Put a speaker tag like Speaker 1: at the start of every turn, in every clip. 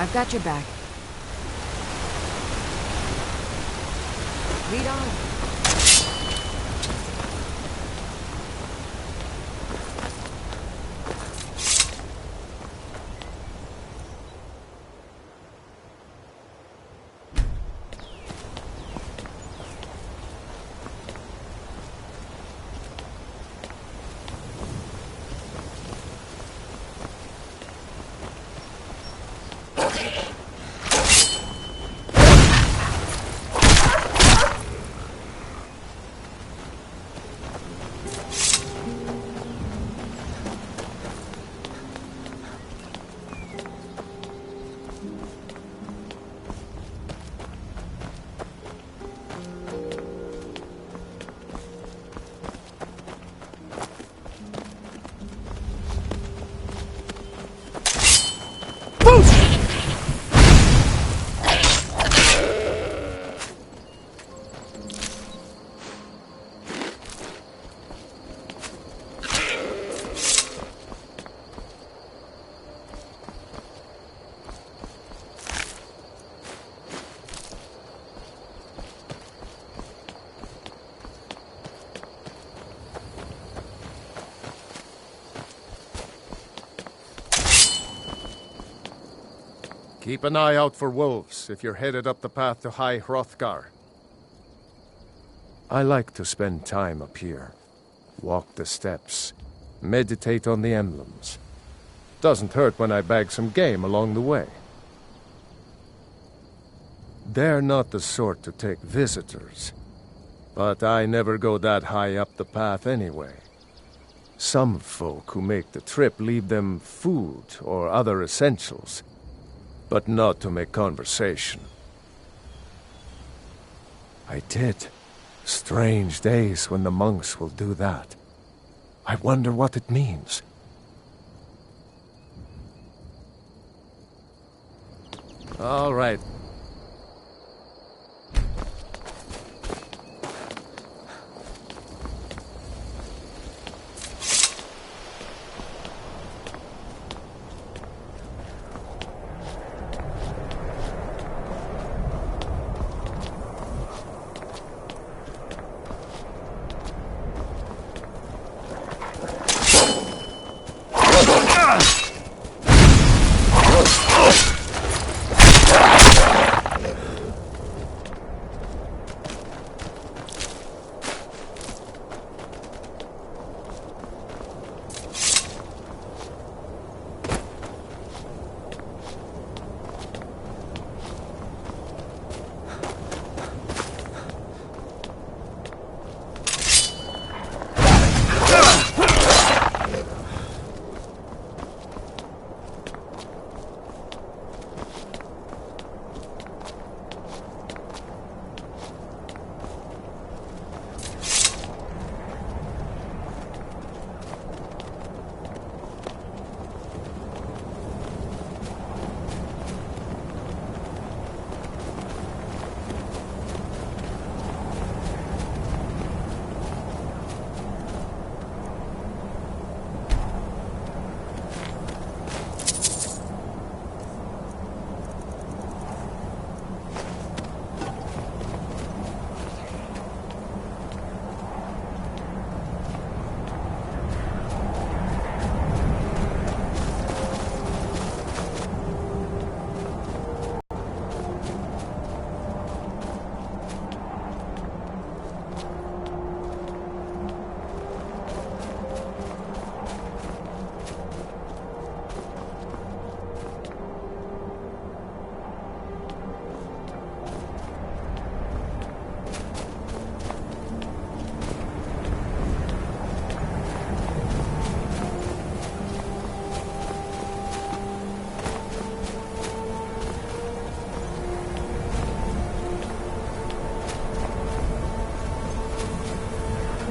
Speaker 1: I've got your back. Lead on.
Speaker 2: Keep an eye out for wolves if you're headed up the path to High Hrothgar. I like to spend time up here. Walk the steps. Meditate on the emblems. Doesn't hurt when I bag some game along the way. They're not the sort to take visitors. But I never go that high up the path anyway. Some folk who make the trip leave them food or other essentials. But not to make conversation. I did. Strange days when the monks will do that. I wonder what it means. All right.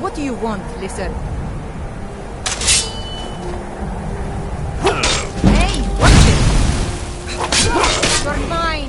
Speaker 1: What do you want, lizard? Hey, watch it! You're mine!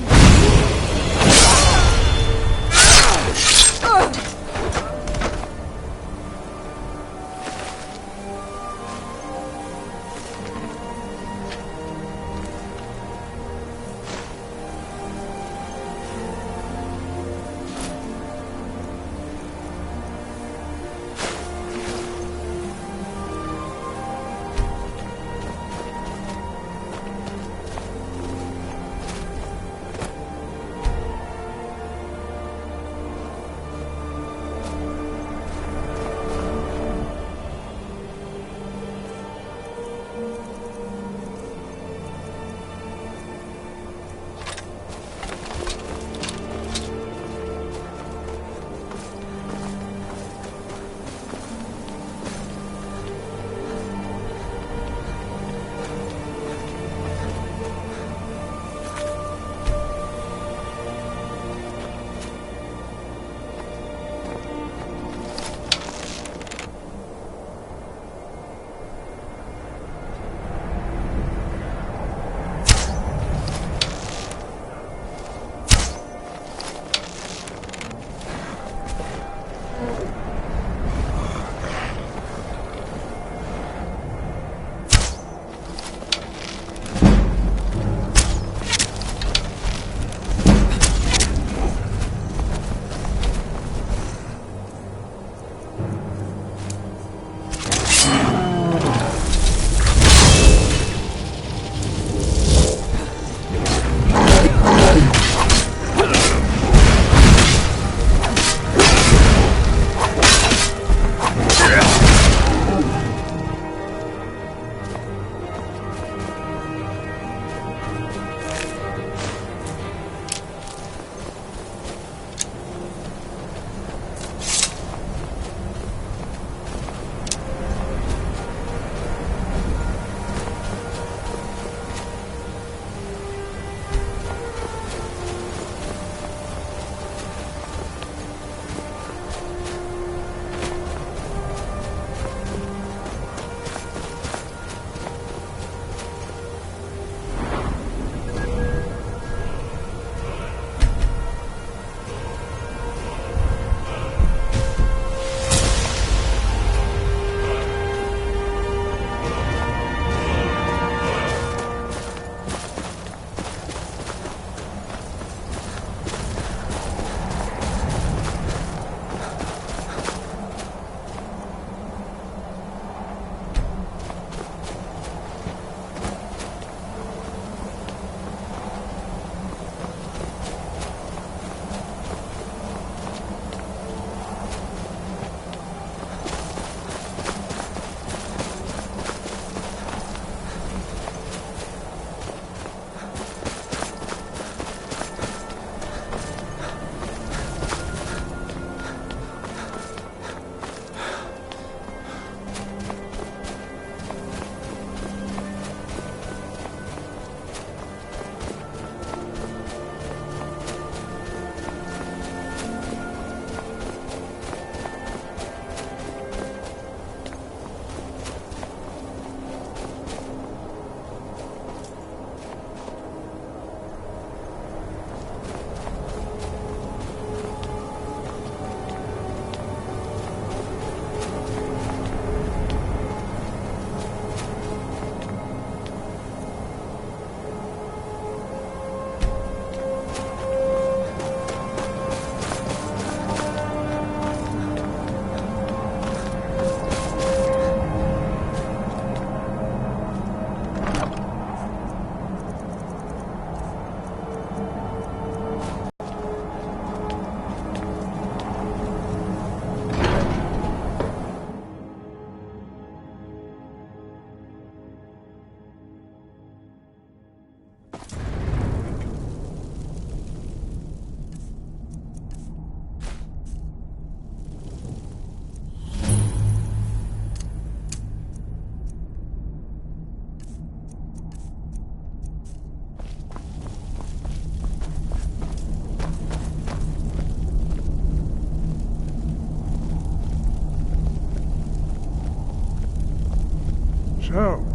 Speaker 3: So,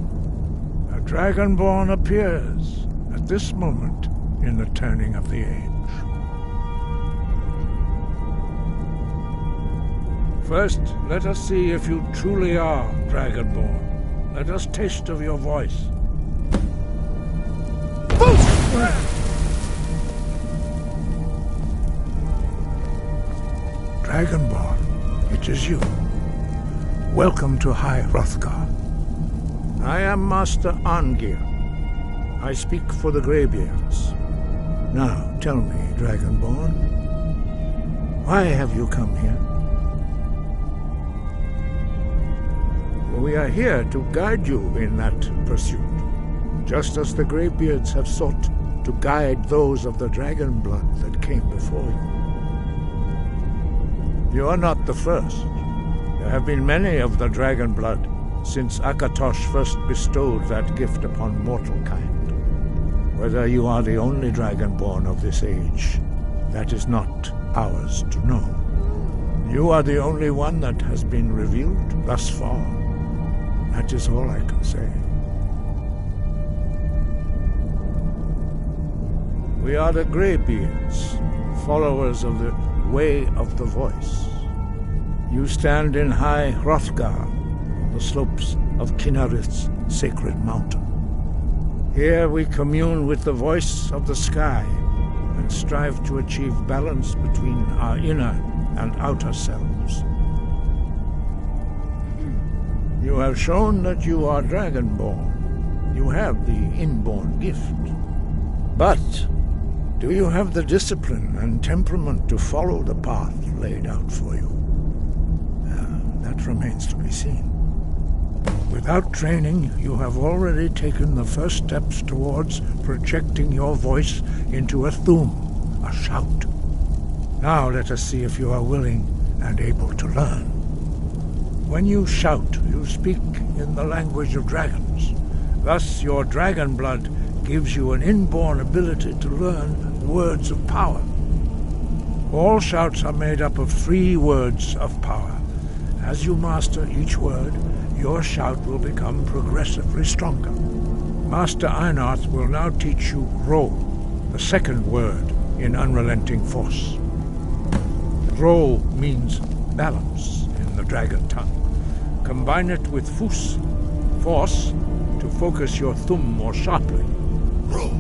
Speaker 3: a Dragonborn appears at this moment in the turning of the age. First, let us see if you truly are Dragonborn. Let us taste of your voice. Dragonborn, it is you. Welcome to High Hrothgar. I am Master Arngir. I speak for the Greybeards. Now, tell me, Dragonborn, why have you come here? We are here to guide you in that pursuit, just as the Greybeards have sought to guide those of the dragon blood that came before you. You are not the first. There have been many of the dragon blood since Akatosh first bestowed that gift upon mortal kind. Whether you are the only dragonborn of this age, that is not ours to know. You are the only one that has been revealed thus far. That is all I can say. We are the Greybeards, followers of the Way of the Voice. You stand in High Hrothgar, on the slopes of Kinnarith's sacred mountain. Here we commune with the voice of the sky and strive to achieve balance between our inner and outer selves. You have shown that you are Dragonborn. You have the inborn gift. But do you have the discipline and temperament to follow the path laid out for you? That remains to be seen. Without training, you have already taken the first steps towards projecting your voice into a thum, a shout. Now let us see if you are willing and able to learn. When you shout, you speak in the language of dragons. Thus, your dragon blood gives you an inborn ability to learn words of power. All shouts are made up of 3 words of power. As you master each word, your shout will become progressively stronger. Master Einarth will now teach you Ro, the second word in Unrelenting Force. Ro means balance in the dragon tongue. Combine it with Fus, force, to focus your thumb more sharply. Ro.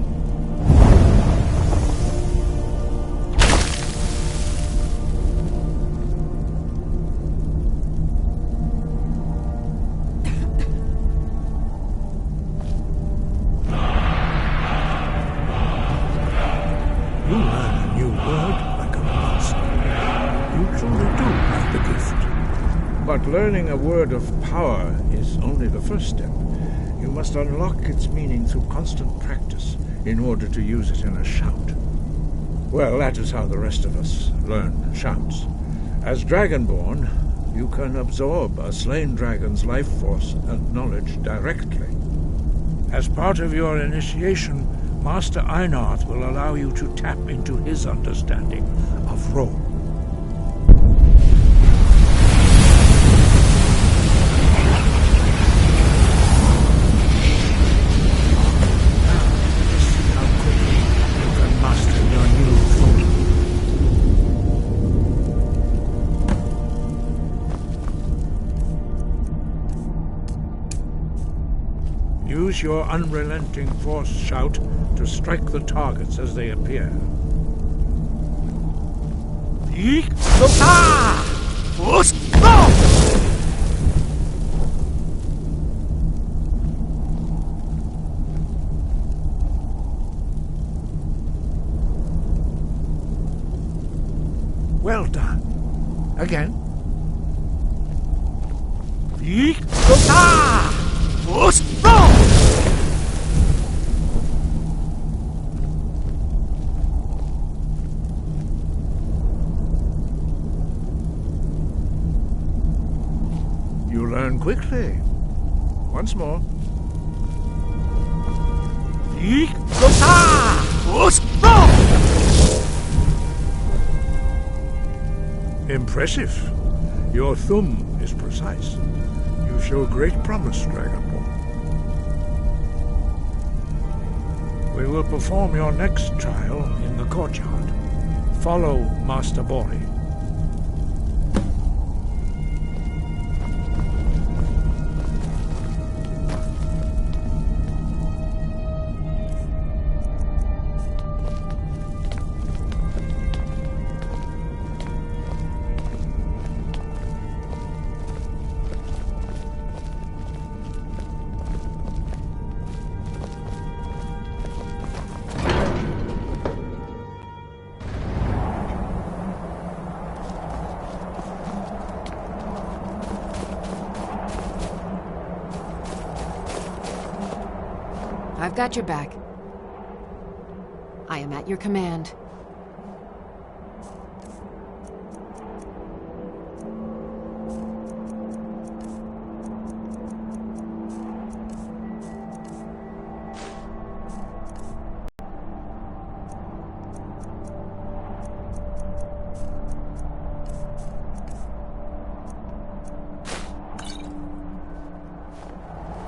Speaker 3: You learn a new word like a monster. You truly do have the gift. But learning a word of power is only the first step. You must unlock its meaning through constant practice in order to use it in a shout. Well, that is how the rest of us learn shouts. As Dragonborn, you can absorb a slain dragon's life force and knowledge directly. As part of your initiation, Master Einarth will allow you to tap into his understanding of Ro. Use your unrelenting force shout to strike the targets as they appear. Well done. Again. You learn quickly. Once more. Impressive. Your thumb is precise. You show great promise, Dragonborn. We will perform your next trial in the courtyard. Follow Master Bori.
Speaker 1: I've got your back. I am at your command.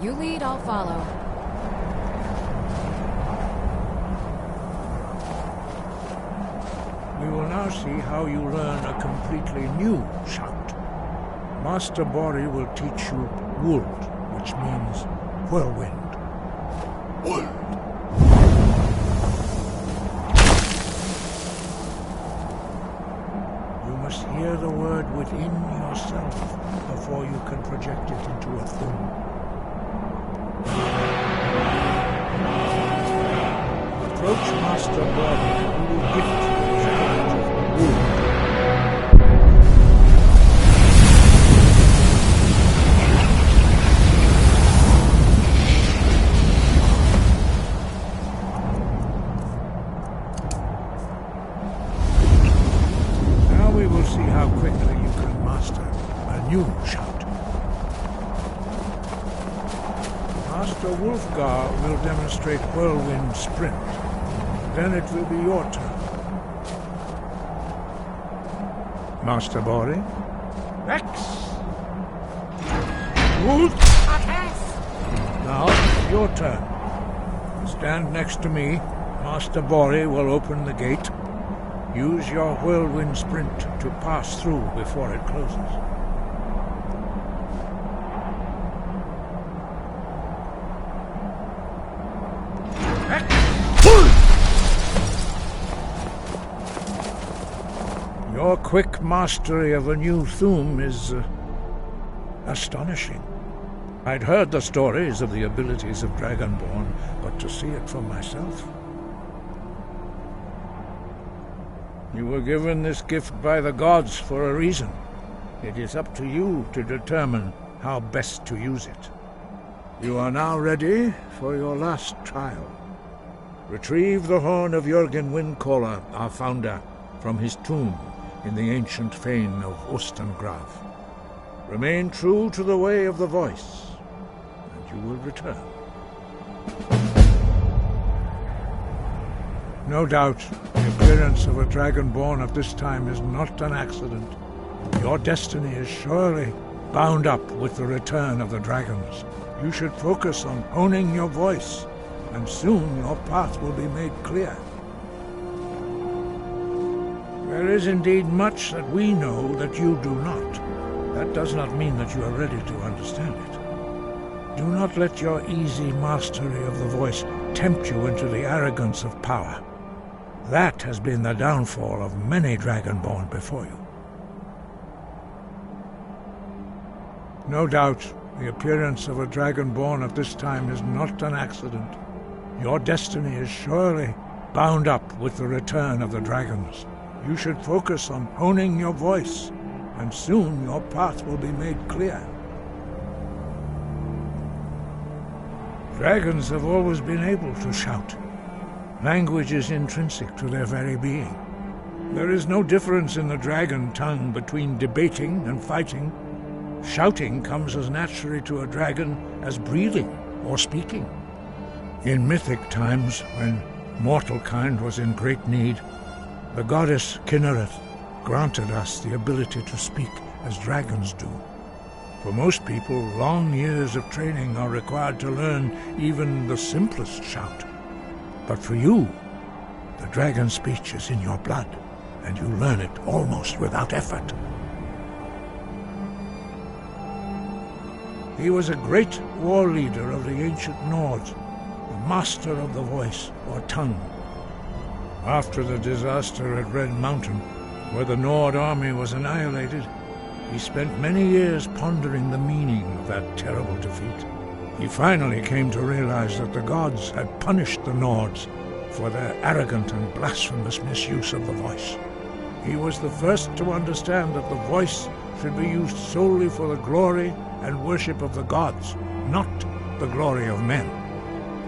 Speaker 1: You lead, I'll follow.
Speaker 3: We will now see how you learn a completely new shout. Master Bori will teach you Wuld, which means whirlwind. Wuld. You must hear the word within yourself before you can project it into a thing. Approach Master Bori, who will gift you the knowledge of Wuld. Now we will see how quickly you can master a new shout. Master Wulfgar will demonstrate Whirlwind Sprint. Then it will be your turn. Master Bori. Rex! Wolf! Now, it's your turn. Stand next to me. Master Bori will open the gate. Use your Whirlwind Sprint to pass through before it closes. Your quick mastery of a new Thuum is astonishing. I'd heard the stories of the abilities of Dragonborn, but to see it for myself... You were given this gift by the gods for a reason. It is up to you to determine how best to use it. You are now ready for your last trial. Retrieve the horn of Jürgen Windcaller, our founder, from his tomb in the ancient fane of Ostengraf. Remain true to the way of the voice, and you will return. No doubt, the appearance of a Dragonborn at this time is not an accident. Your destiny is surely bound up with the return of the dragons. You should focus on honing your voice, and soon your path will be made clear. There is indeed much that we know that you do not. That does not mean that you are ready to understand it. Do not let your easy mastery of the voice tempt you into the arrogance of power. That has been the downfall of many Dragonborn before you. No doubt, the appearance of a Dragonborn at this time is not an accident. Your destiny is surely bound up with the return of the dragons. You should focus on honing your voice, and soon your path will be made clear. Dragons have always been able to shout. Language is intrinsic to their very being. There is no difference in the dragon tongue between debating and fighting. Shouting comes as naturally to a dragon as breathing or speaking. In mythic times, when mortal kind was in great need, the goddess Kinnereth granted us the ability to speak as dragons do. For most people, long years of training are required to learn even the simplest shout. But for you, the dragon speech is in your blood, and you learn it almost without effort. He was a great war leader of the ancient Nords, a master of the voice, or tongue. After the disaster at Red Mountain, where the Nord army was annihilated, he spent many years pondering the meaning of that terrible defeat. He finally came to realize that the gods had punished the Nords for their arrogant and blasphemous misuse of the voice. He was the first to understand that the voice should be used solely for the glory and worship of the gods, not the glory of men.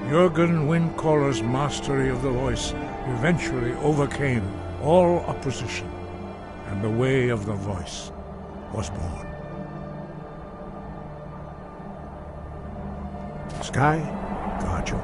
Speaker 3: Jürgen Windcaller's mastery of the voice eventually overcame all opposition, and the way of the voice was born. Sky, guard you.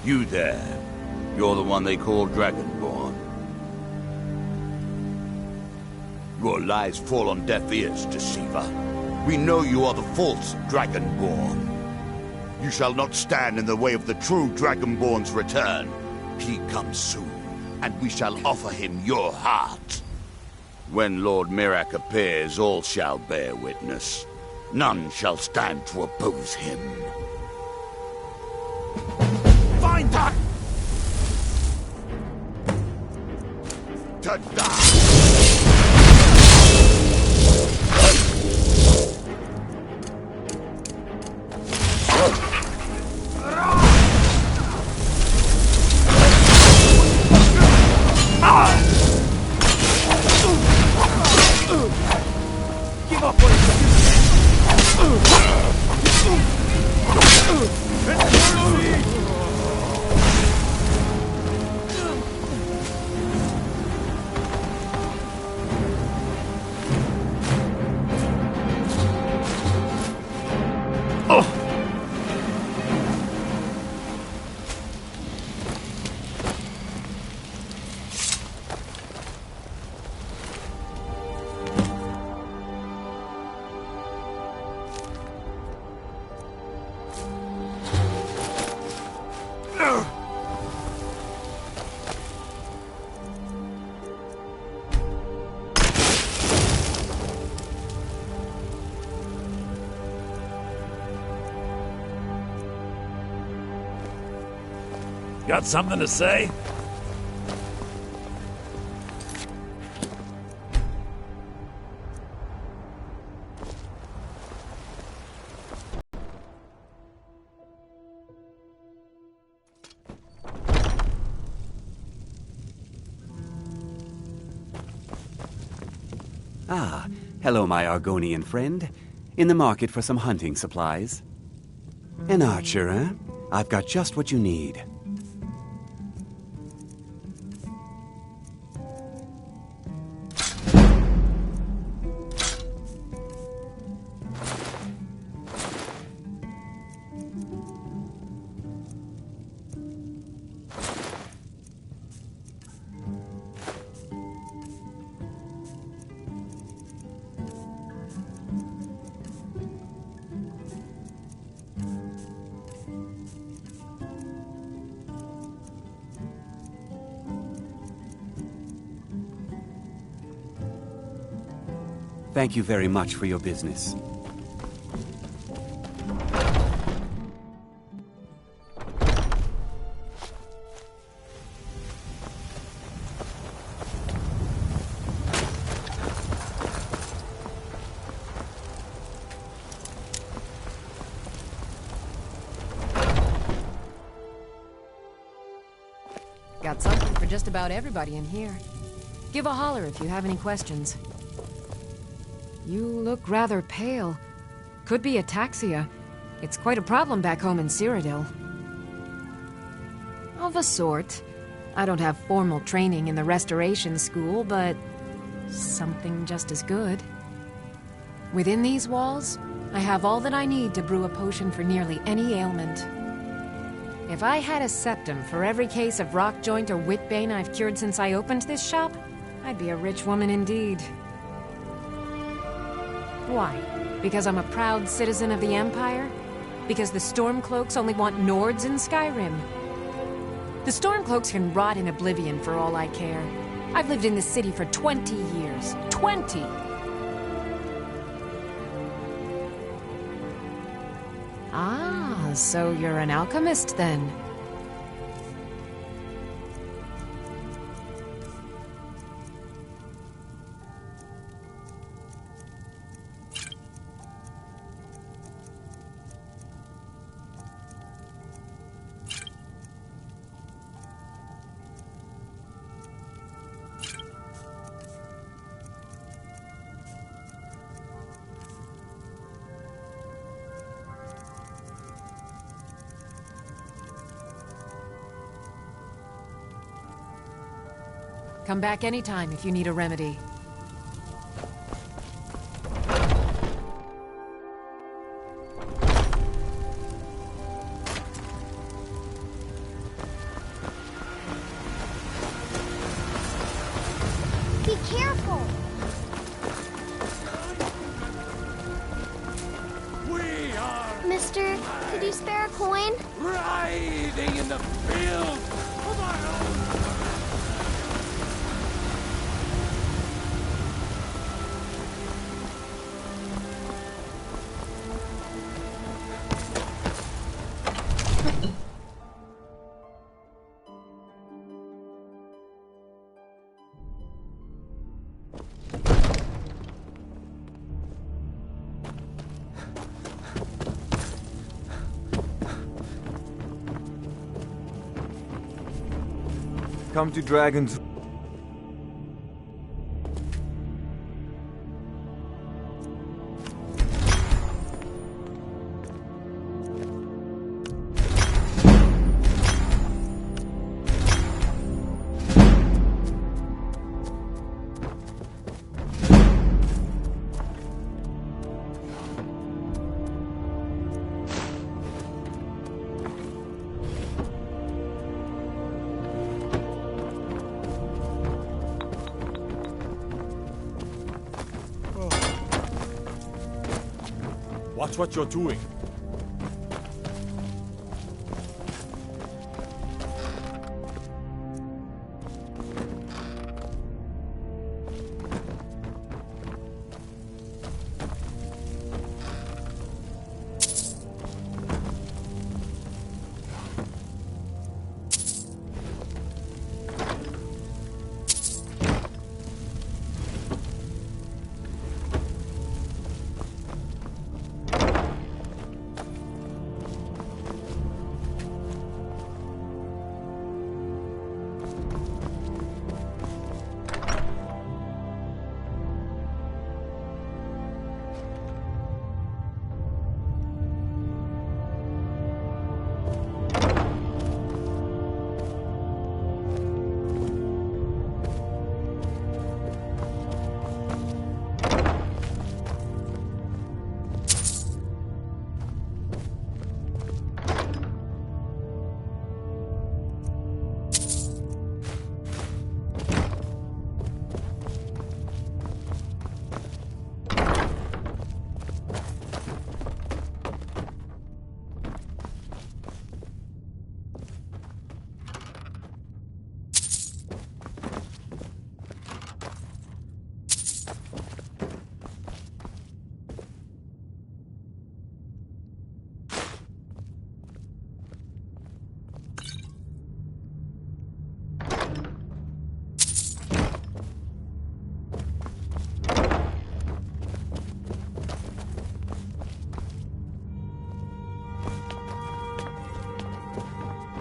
Speaker 4: You there. You're the one they call Dragonborn. Your lies fall on deaf ears, deceiver. We know you are the false Dragonborn. You shall not stand in the way of the true Dragonborn's return. He comes soon, and we shall offer him your heart. When Lord Mirak appears, all shall bear witness. None shall stand to oppose him. Find that! To die!
Speaker 5: Give up on Got something to say?
Speaker 6: Ah, hello, my Argonian friend. In the market for some hunting supplies? An archer, eh? I've got just what you need. Thank you very much for your business.
Speaker 1: Got something for just about everybody in here. Give a holler if you have any questions. You look rather pale. Could be ataxia. It's quite a problem back home in Cyrodiil. Of a sort. I don't have formal training in the restoration school, but something just as good. Within these walls, I have all that I need to brew a potion for nearly any ailment. If I had a septum for every case of rock joint or whitbane I've cured since I opened this shop, I'd be a rich woman indeed. Why? Because I'm a proud citizen of the Empire? Because the Stormcloaks only want Nords in Skyrim? The Stormcloaks can rot in oblivion for all I care. I've lived in this city for 20 years. 20! Ah, so you're an alchemist then? Come back anytime if you need a remedy.
Speaker 7: Be careful!
Speaker 5: We are
Speaker 7: Mister, could you spare a coin?
Speaker 5: riding in the field of our own.
Speaker 2: Come to Dragon's...
Speaker 5: Watch what you're doing.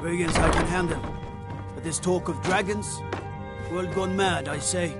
Speaker 8: Brigands I can handle.
Speaker 5: But this talk of dragons? World gone mad, I say.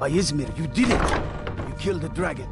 Speaker 5: By Izmir, you did it! You killed the dragon.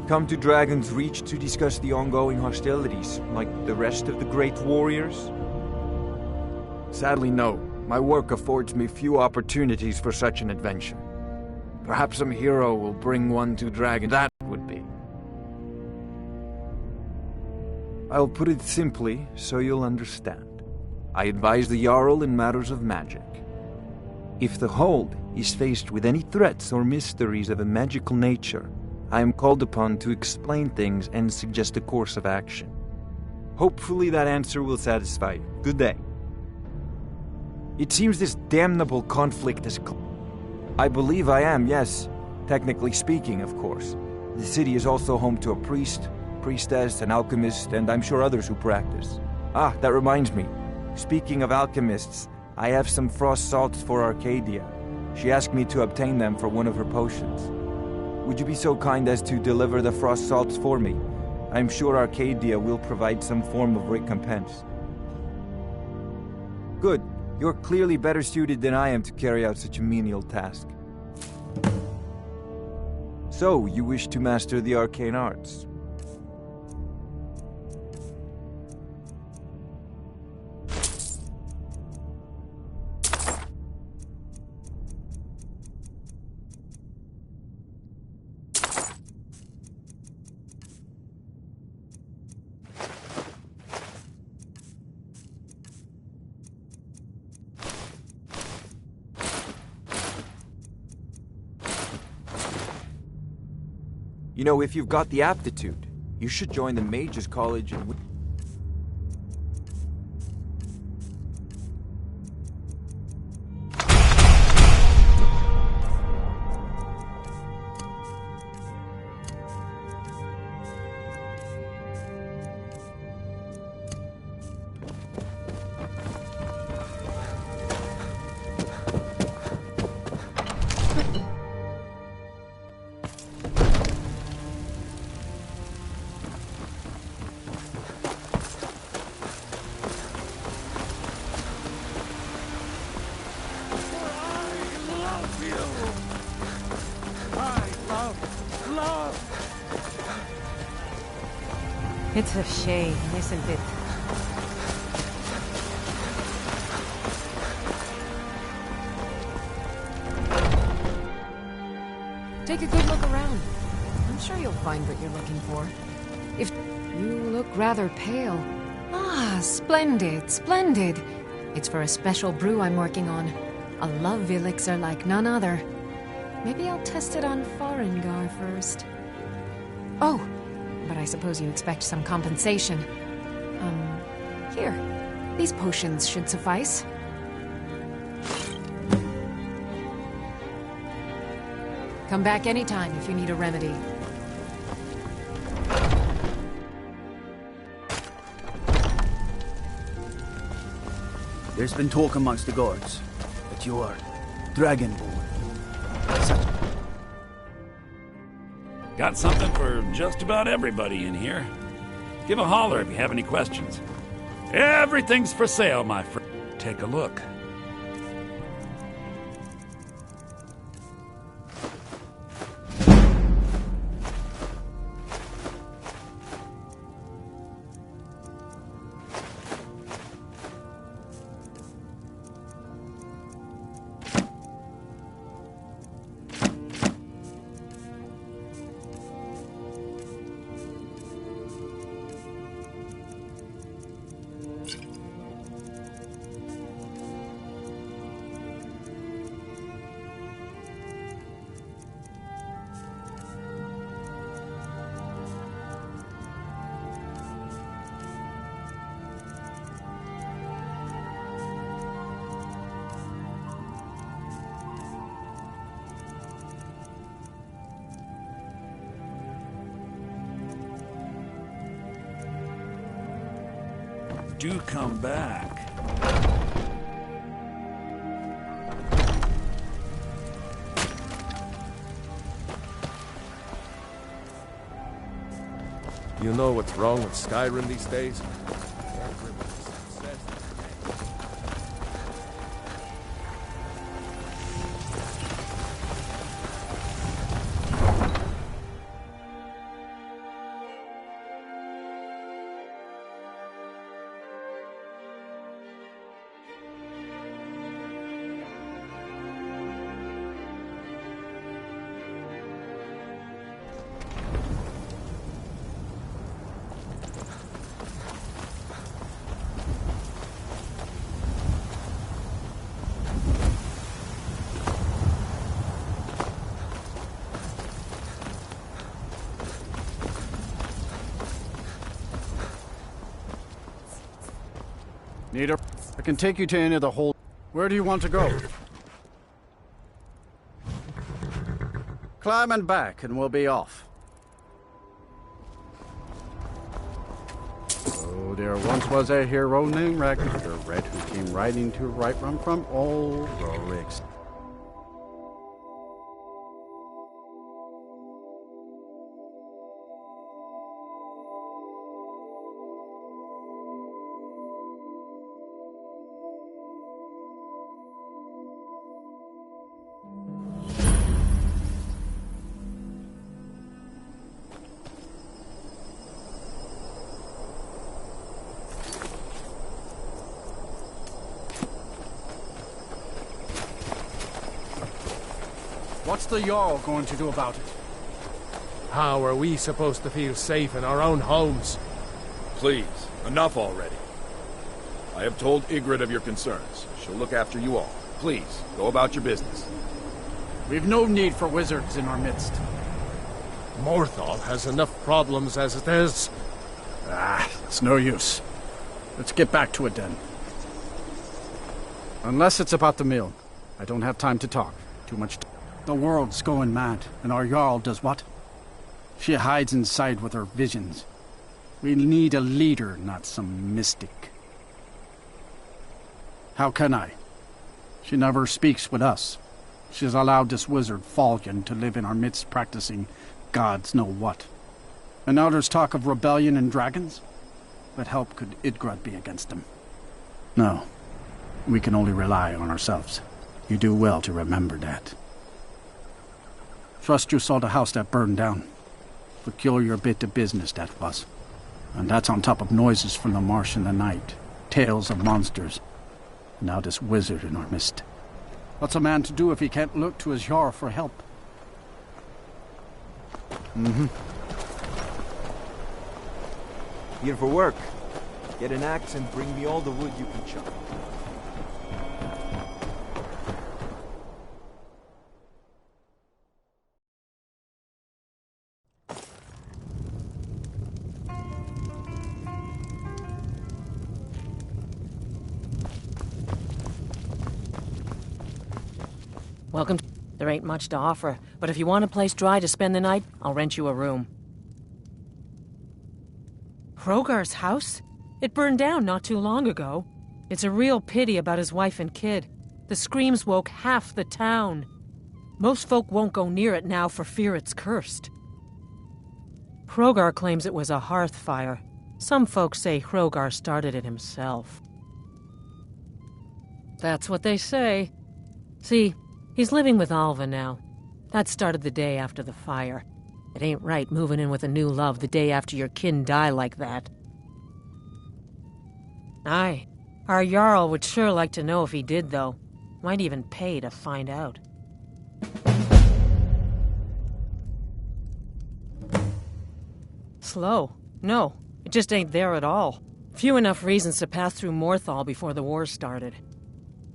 Speaker 8: Come to Dragon's Reach to discuss the ongoing hostilities, like the rest of the great warriors?
Speaker 9: Sadly, no. My work affords me few opportunities for such an adventure. Perhaps some hero will bring one to Dragon. That would be.
Speaker 8: I'll put it simply, so you'll understand. I advise the Jarl in matters of magic. If the Hold is faced with any threats or mysteries of a magical nature, I am called upon to explain things and suggest a course of action. Hopefully that answer will satisfy you. Good day. It seems this damnable conflict is... I believe I am, yes. Technically speaking, of course. The city is also home to a priest, priestess, an alchemist, and I'm sure others who practice. Ah, that reminds me. Speaking of alchemists, I have some frost salts for Arcadia. She asked me to obtain them for one of her potions. Would you be so kind as to deliver the frost salts for me? I'm sure Arcadia will provide some form of recompense. Good. You're clearly better suited than I am to carry out such a menial task. So, you wish to master the arcane arts? You know, if you've got the aptitude, you should join the Mages College and...
Speaker 5: feel. I love.
Speaker 10: It's a shame, isn't it?
Speaker 1: Take a good look around. I'm sure you'll find what you're looking for. If you look rather pale. Ah, splendid, splendid. It's for a special brew I'm working on. A love elixir like none other. Maybe I'll test it on Farengar first. Oh, but I suppose you expect some compensation. Here. These potions should suffice. Come back anytime if you need a remedy.
Speaker 11: There's been talk amongst the guards that you are Dragonborn.
Speaker 5: Got something for just about everybody in here. Give a holler if you have any questions. Everything's for sale, my friend. Take a look. Do come back.
Speaker 2: You know what's wrong with Skyrim these days?
Speaker 12: I can take you to any of the hold. Where do you want to go? Climb and back, and we'll be off. Oh, there once was a hero named Ragnar the Red who came riding to right from old Rorix. What's the Jarl going to do about it?
Speaker 2: How are we supposed to feel safe in our own homes?
Speaker 13: Please, enough already. I have told Ygritte of your concerns. She'll look after you all. Please, go about your business.
Speaker 12: We've no need for wizards in our midst.
Speaker 2: Morthal has enough problems as it is.
Speaker 12: It's no use. Let's get back to it then. Unless it's about the mill. I don't have time to talk. Too much time. The world's going mad, and our Jarl does what? She hides inside with her visions. We need a leader, not some mystic. How can I? She never speaks with us. She's allowed this wizard Falcon to live in our midst practicing gods know what. And now there's talk of rebellion and dragons? What help could Ygritte be against them? No. We can only rely on ourselves. You do well to remember that. Trust you saw the house that burned down. Peculiar bit of business that was. And that's on top of noises from the marsh in the night. Tales of monsters. Now this wizard in our midst. What's a man to do if he can't look to his Jarl for help?
Speaker 8: Here for work. Get an axe and bring me all the wood you can chop.
Speaker 10: Welcome. There ain't much to offer, but if you want a place dry to spend the night, I'll rent you a room. Hrogar's house? It burned down not too long ago. It's a real pity about his wife and kid. The screams woke half the town. Most folk won't go near it now for fear it's cursed. Hrogar claims it was a hearth fire. Some folks say Hrogar started it himself. That's what they say. See, he's living with Alva now. That started the day after the fire. It ain't right moving in with a new love the day after your kin die like that. Aye, our Jarl would sure like to know if he did, though. Might even pay to find out. Slow? No, it just ain't there at all. Few enough reasons to pass through Morthal before the war started.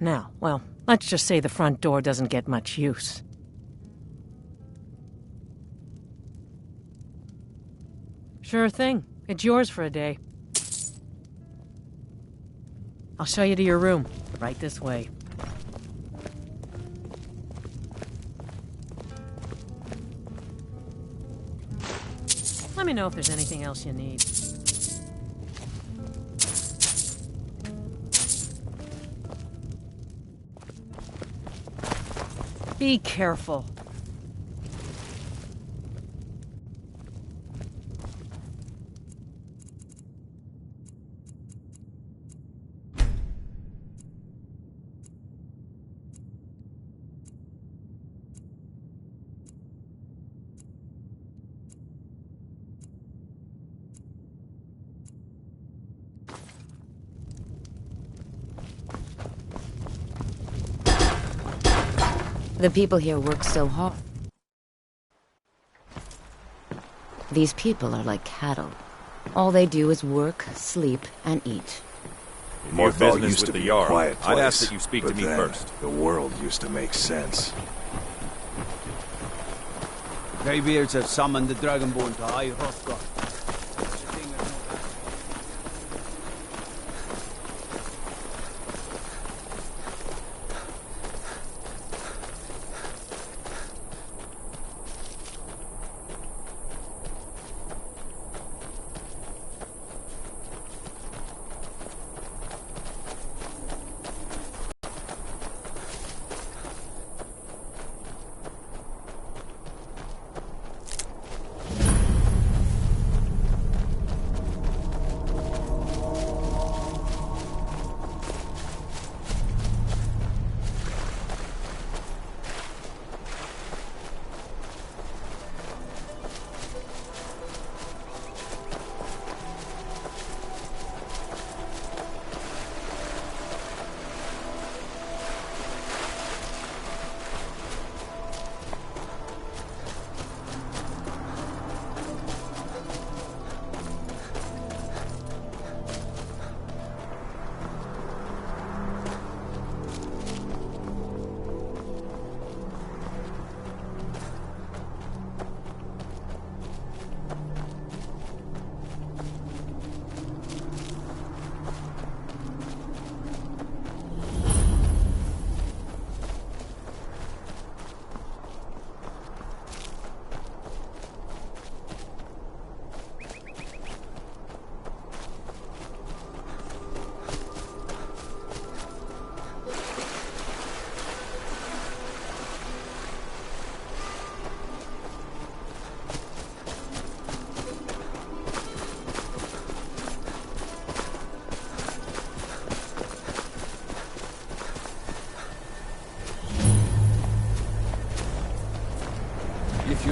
Speaker 10: Now, well, let's just say the front door doesn't get much use. Sure thing. It's yours for a day. I'll show you to your room. Right this way. Let me know if there's anything else you need. Be careful.
Speaker 1: The people here work so hard. These people are like cattle. All they do is work, sleep, and eat.
Speaker 13: Morthal used to be a quiet place. I'd ask that you speak to me first.
Speaker 2: The world used to make sense.
Speaker 11: Greybeards have summoned the Dragonborn to High Hrothgar.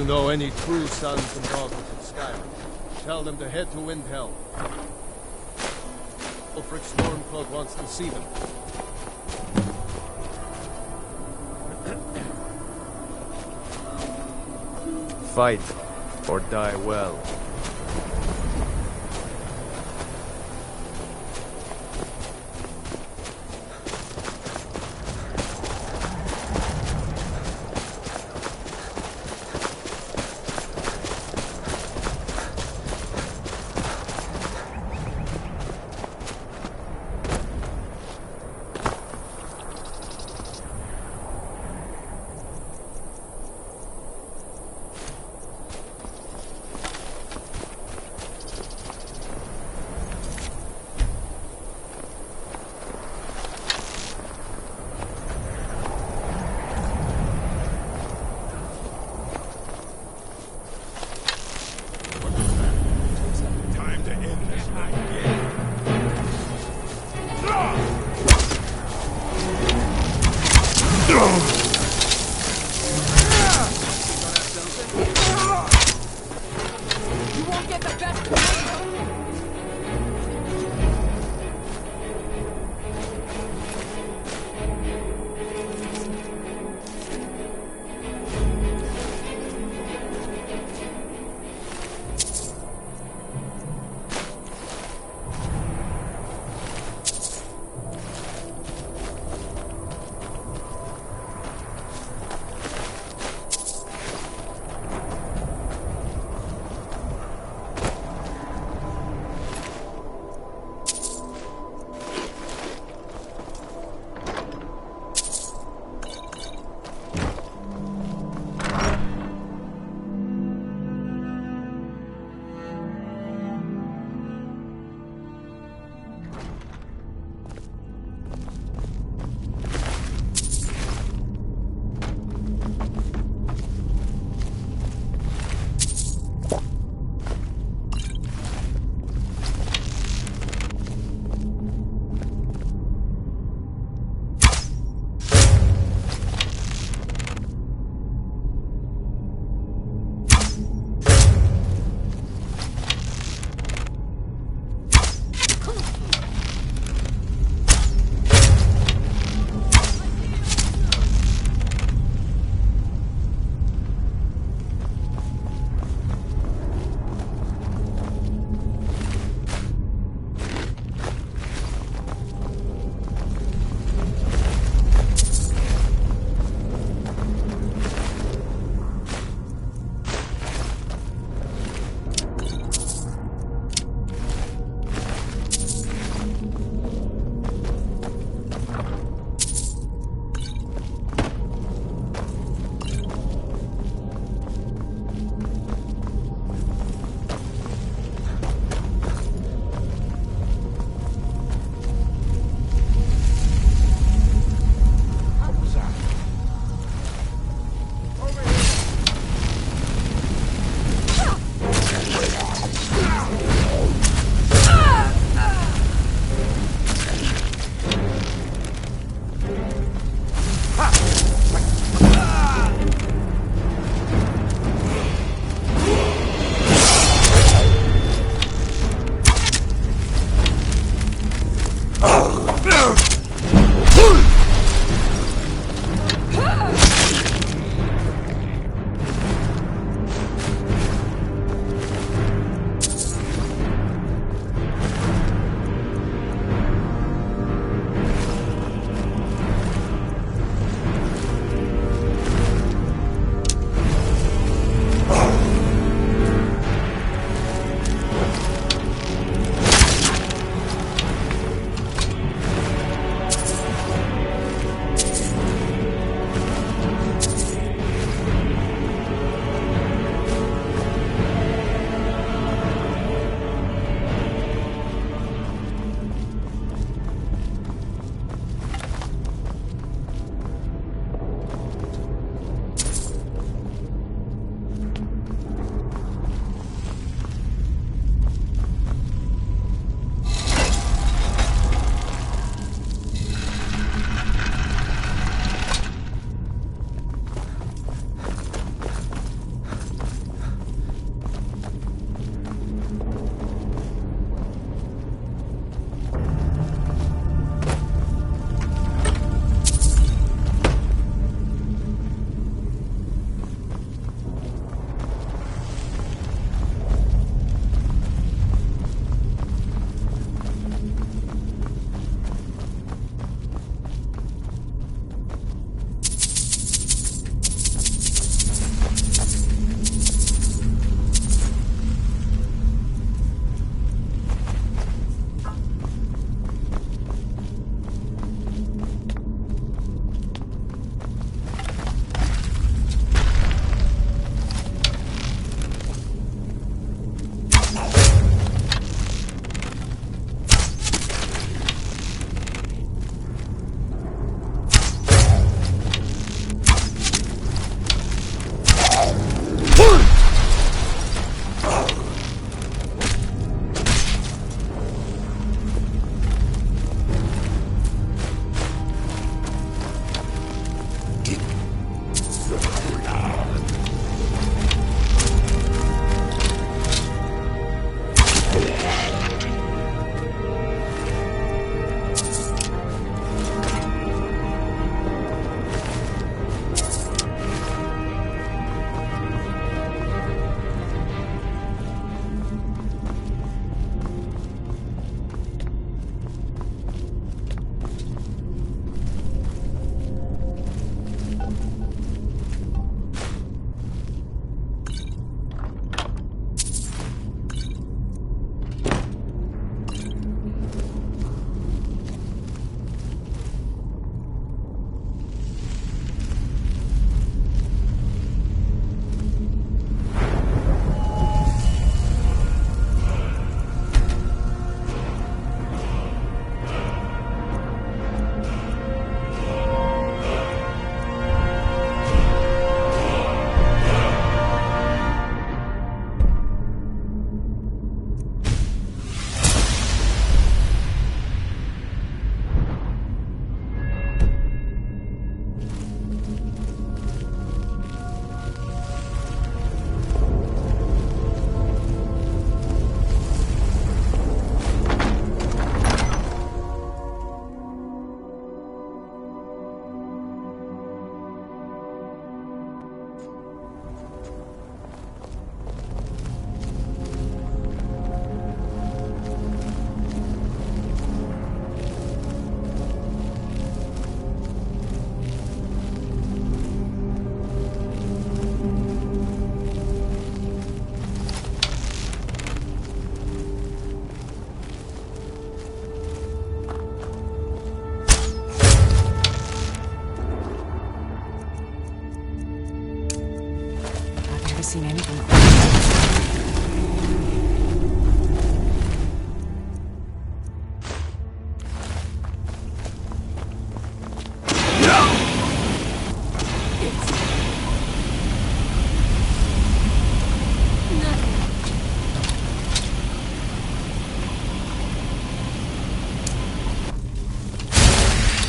Speaker 2: you know any true sons and daughters of Skyrim, tell them to head to Windhelm. Ulfric Stormcloak wants to see them. Fight, or die well.
Speaker 1: seen anything quite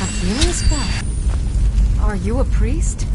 Speaker 1: like a healing spell. Are you a priest?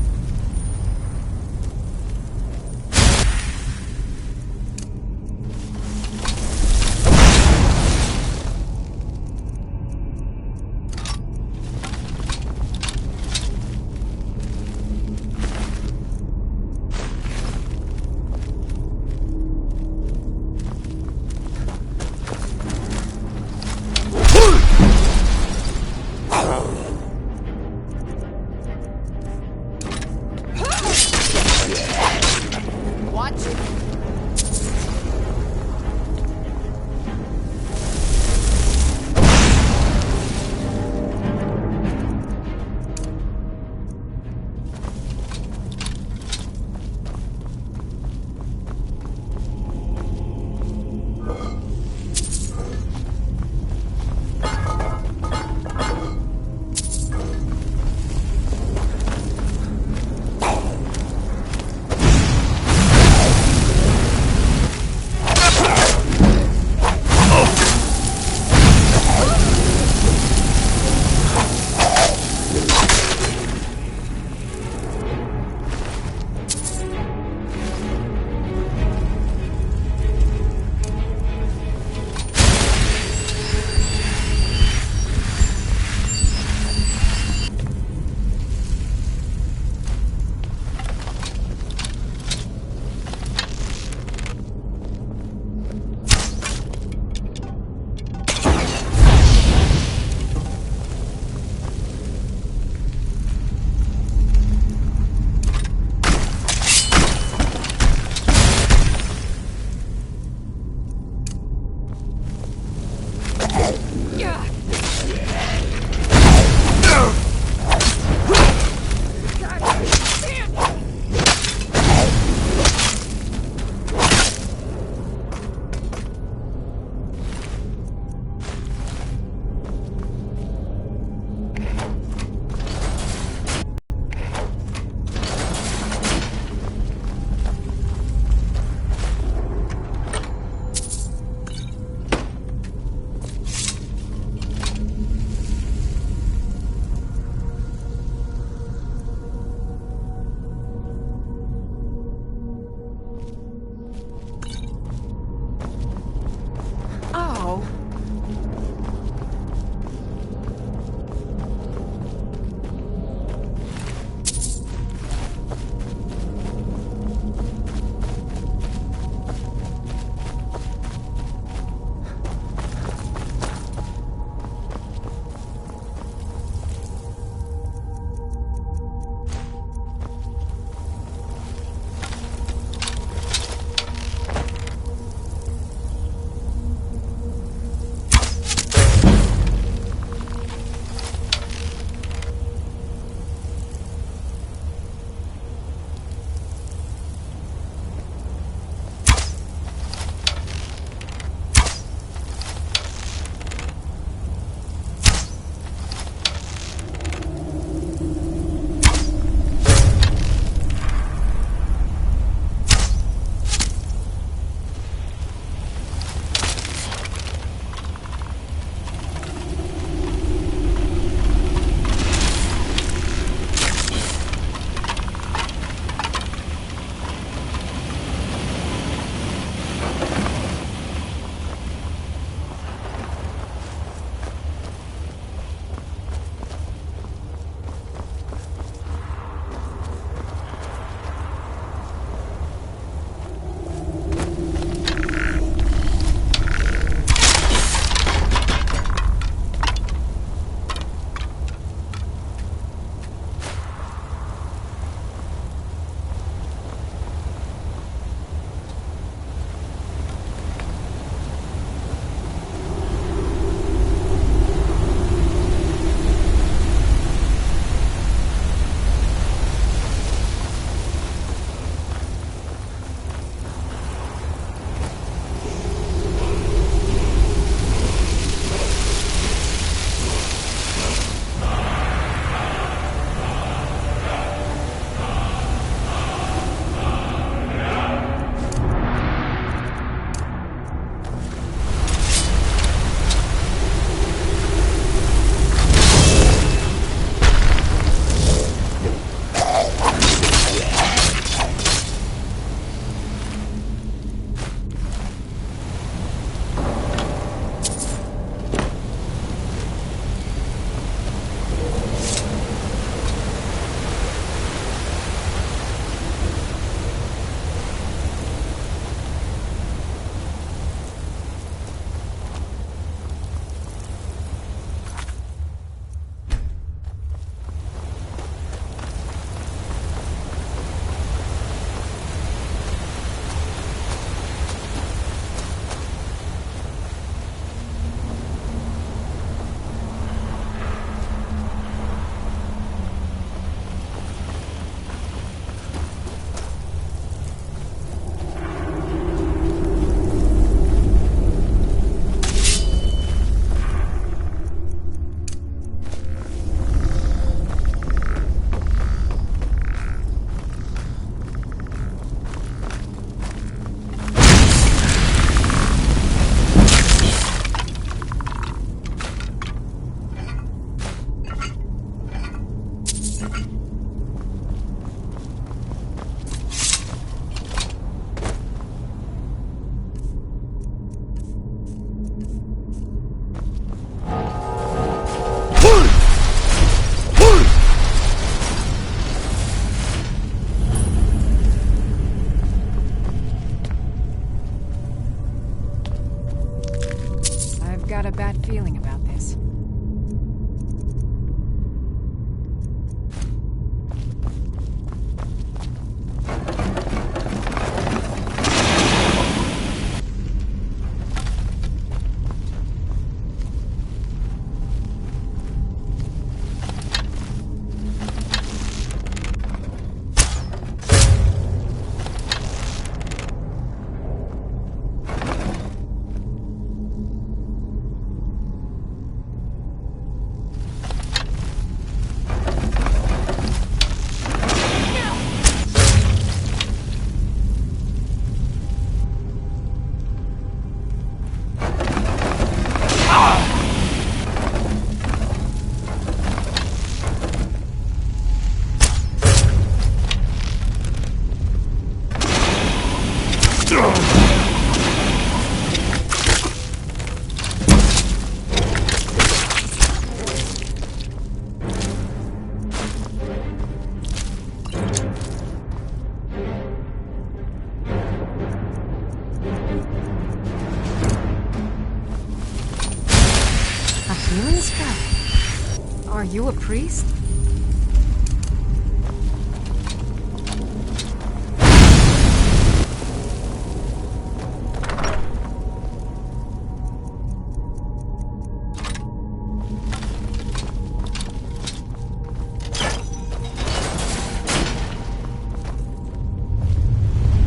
Speaker 1: you a priest?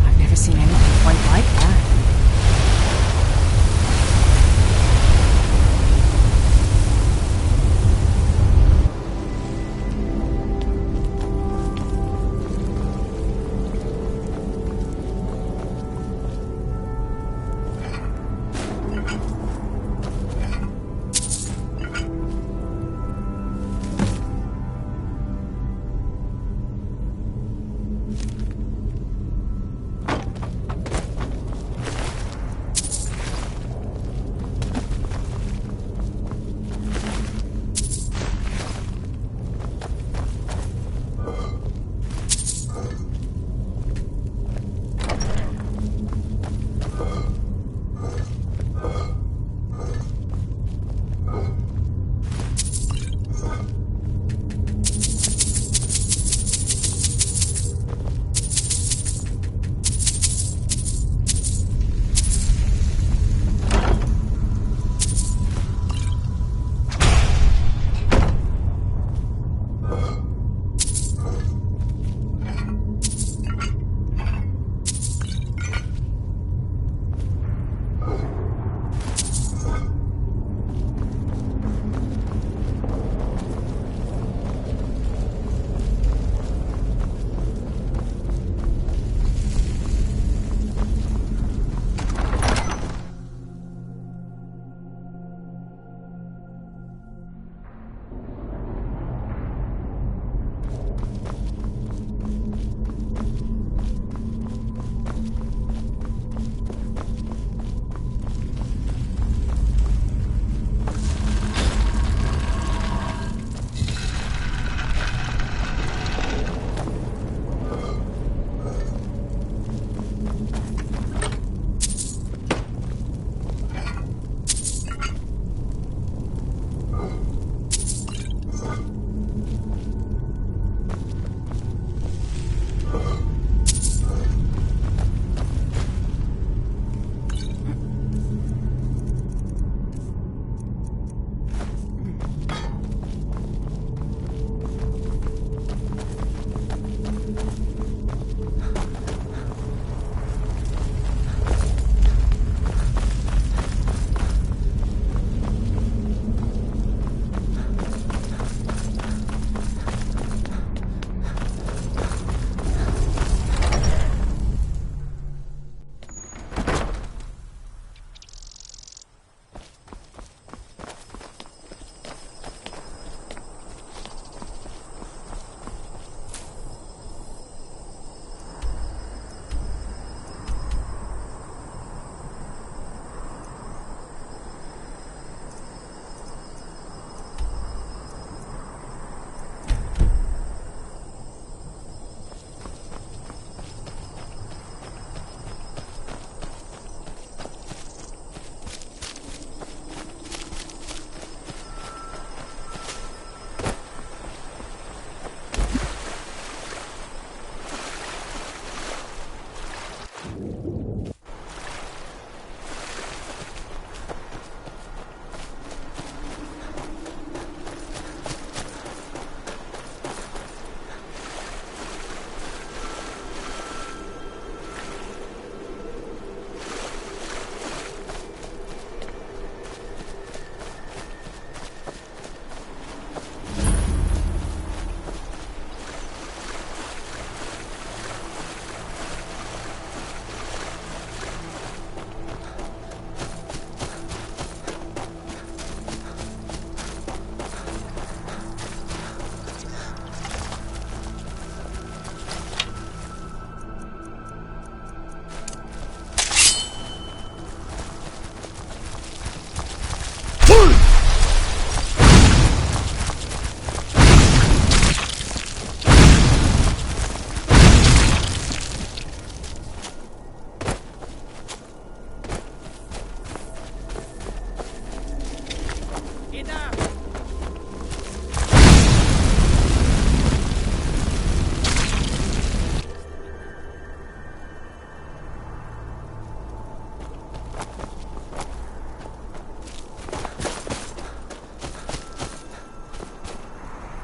Speaker 1: I've never seen anything quite like that.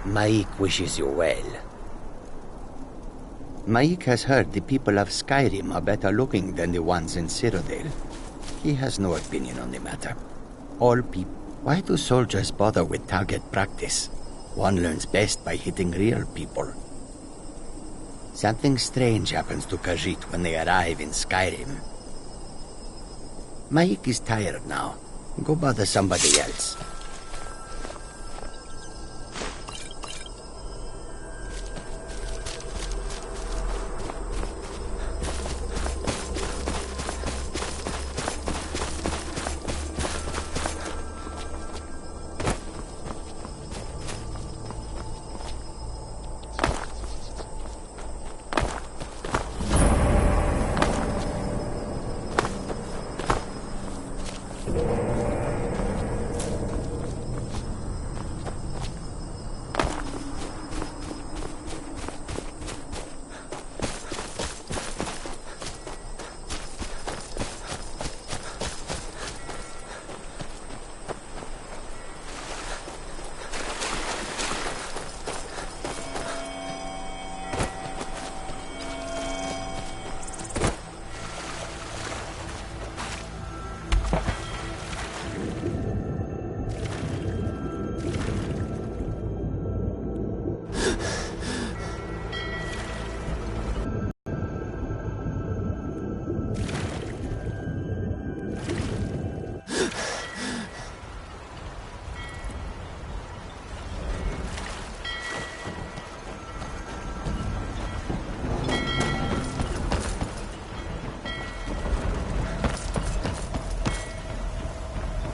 Speaker 14: Maik wishes you well. Maik has heard the people of Skyrim are better looking than the ones in Cyrodiil. He has no opinion on the matter. All people... Why do soldiers bother with target practice? One learns best by hitting real people. Something strange happens to Khajiit when they arrive in Skyrim. Maik is tired now. Go bother somebody else.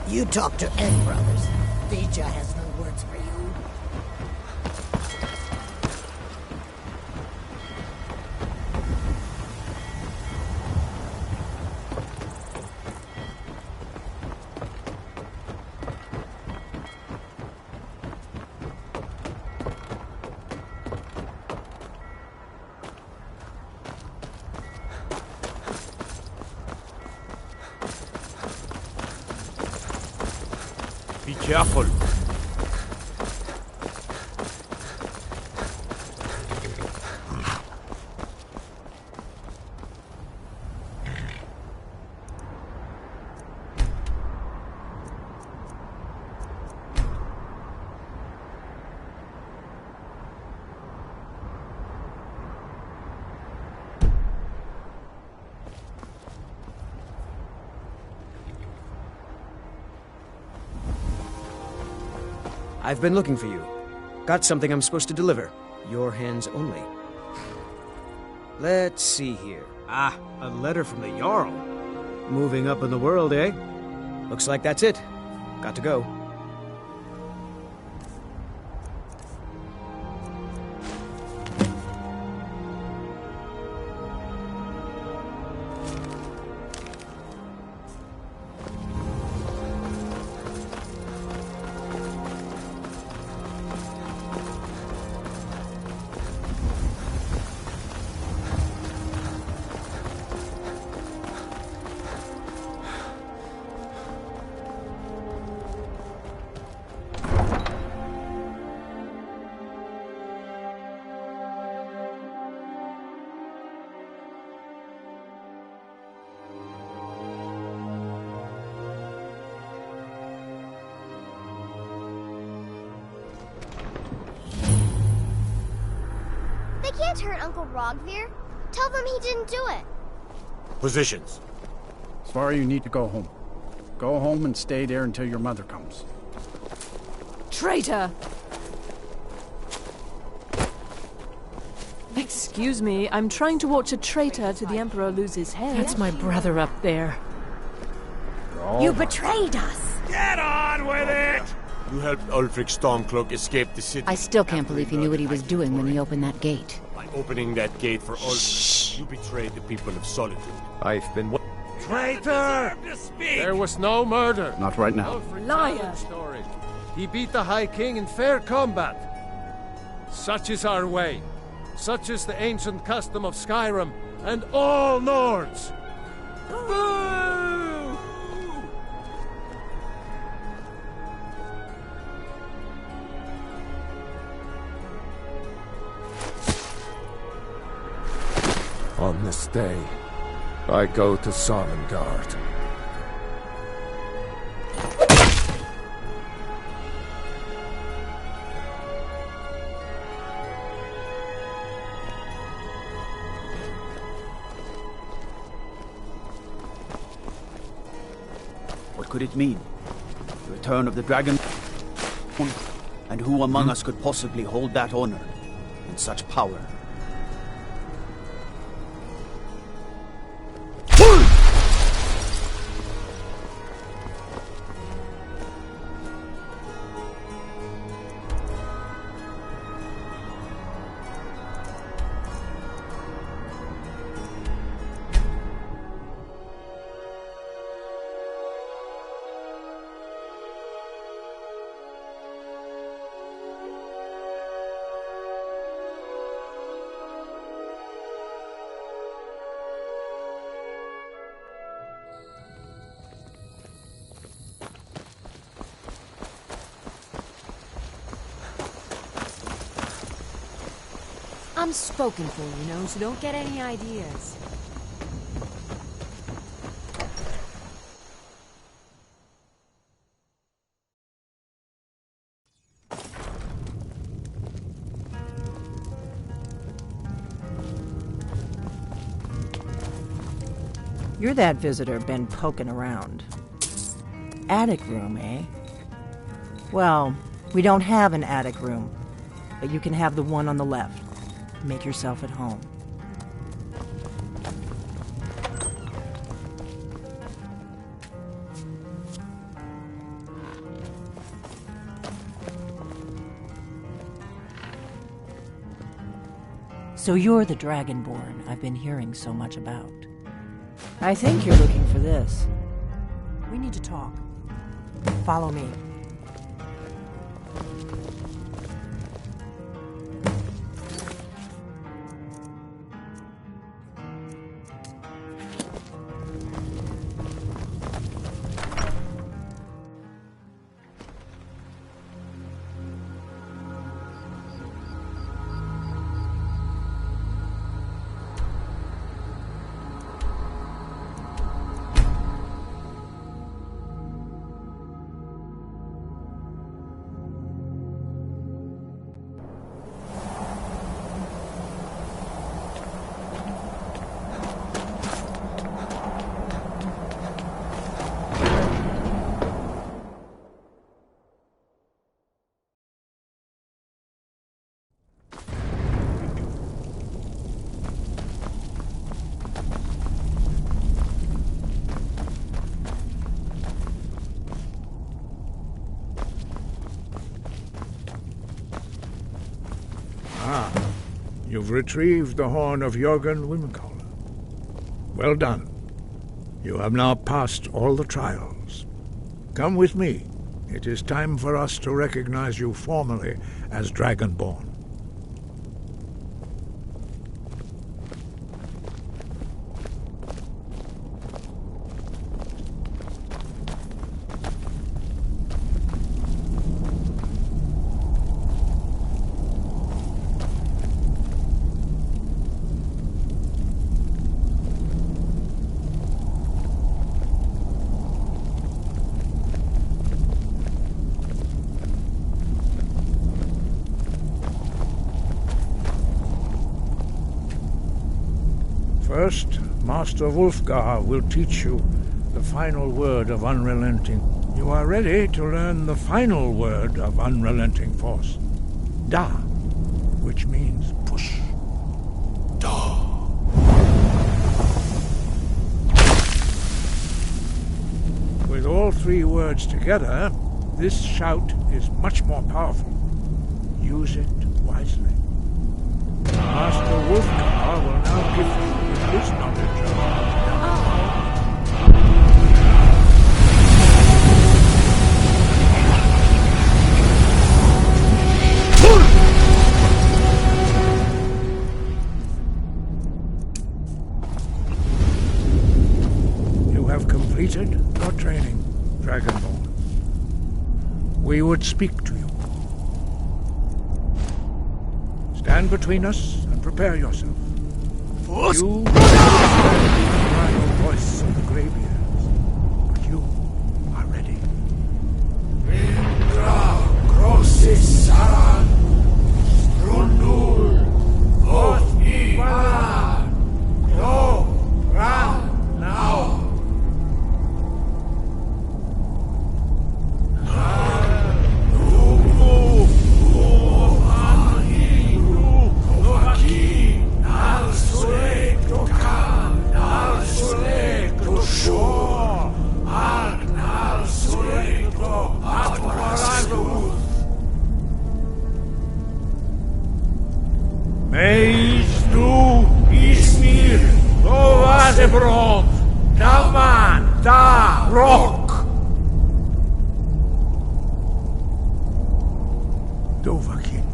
Speaker 15: You talk to Egg Brothers. Deja has no words for you.
Speaker 16: Be careful.
Speaker 17: I've been looking for you. Got something I'm supposed to deliver. Your hands only. Let's see here. Ah, a letter from the Jarl. Moving up in the world, eh? Looks like that's it. Got to go.
Speaker 7: They can't hurt Uncle Rogvir. Tell them he didn't do it.
Speaker 16: Positions.
Speaker 12: Sorry, you need to go home. Go home and stay there until your mother comes.
Speaker 1: Traitor! Excuse me, I'm trying to watch a traitor to the Emperor lose his head.
Speaker 10: That's my brother up there.
Speaker 15: You betrayed us!
Speaker 16: Get on with it! You helped Ulfric Stormcloak escape the city.
Speaker 18: I still can't believe he knew what he was doing when he opened that gate.
Speaker 16: By opening that gate for Ulfric, you betrayed the people of Solitude.
Speaker 2: I've been...
Speaker 16: Traitor!
Speaker 2: There was no murder.
Speaker 12: Not right now.
Speaker 1: Liar!
Speaker 2: Story. He beat the High King in fair combat. Such is our way. Such is the ancient custom of Skyrim and all Nords. Boo! On this day, I go to Sonnengard.
Speaker 11: What could it mean? The return of the dragon? And who among us could possibly hold that honor and such power?
Speaker 1: I'm spoken for, you know, so don't get any ideas.
Speaker 19: You're that visitor been poking around. Attic room, eh? Well, we don't have an attic room, but you can have the one on the left. Make yourself at home. So you're the Dragonborn I've been hearing so much about. I think you're looking for this. We need to talk. Follow me.
Speaker 3: You've retrieved the horn of Jörgen Wimkoller. Well done. You have now passed all the trials. Come with me. It is time for us to recognize you formally as Dragonborn. First, Master Wulfgar will teach you the final word of unrelenting. You are ready to learn the final word of unrelenting force. Da, which means push. Da. With all three words together, this shout is much more powerful. Use it wisely. Master Wulfgar will now give you his knowledge of You have completed your training, Dragonborn. We would speak to you. Stand between us and prepare yourself. You understand the unbridled voice of the graybeards, but you are ready.
Speaker 20: Indra Grossis Saran Strundul Ot Ivan Do Ram Now
Speaker 3: Meisnu Ismir Dovazebron Daman Da Rock Dovahkiin,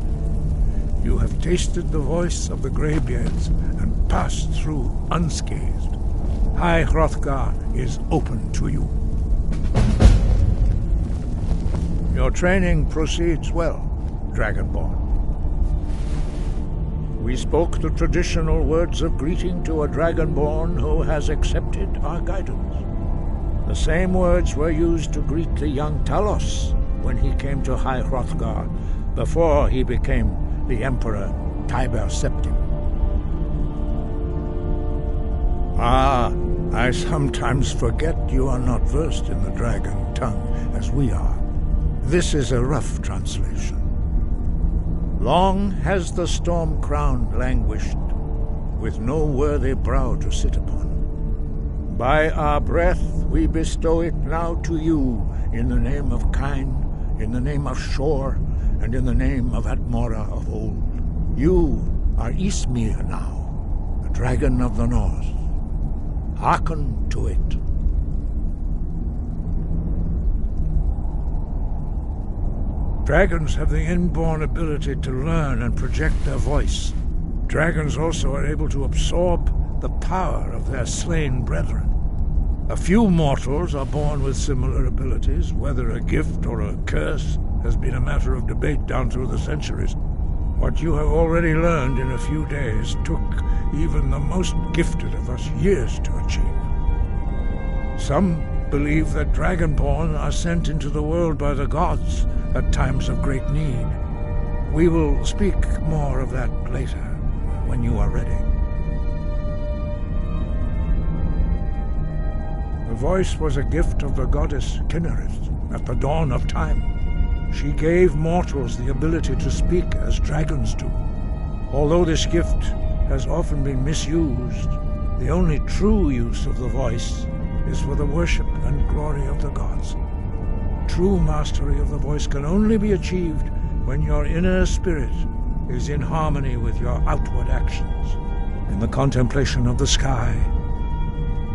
Speaker 3: you have tasted the voice of the Greybeards and passed through unscathed. High Hrothgar is open to you. Your training proceeds well, Dragonborn. We spoke the traditional words of greeting to a Dragonborn who has accepted our guidance. The same words were used to greet the young Talos when he came to High Hrothgar before he became the Emperor Tiber Septim. Ah, I sometimes forget you are not versed in the dragon tongue as we are. This is a rough translation. Long has the storm crown languished, with no worthy brow to sit upon. By our breath we bestow it now to you, in the name of Kine, in the name of Shor, and in the name of Admora of old. You are Ismir now, the dragon of the north. Hearken to it. Dragons have the inborn ability to learn and project their voice. Dragons also are able to absorb the power of their slain brethren. A few mortals are born with similar abilities. Whether a gift or a curse has been a matter of debate down through the centuries. What you have already learned in a few days took even the most gifted of us years to achieve. Some believe that Dragonborn are sent into the world by the gods at times of great need. We will speak more of that later, when you are ready. The voice was a gift of the goddess Kinnereth at the dawn of time. She gave mortals the ability to speak as dragons do. Although this gift has often been misused, the only true use of the voice is for the worship and glory of the gods. True mastery of the voice can only be achieved when your inner spirit is in harmony with your outward actions. In the contemplation of the sky,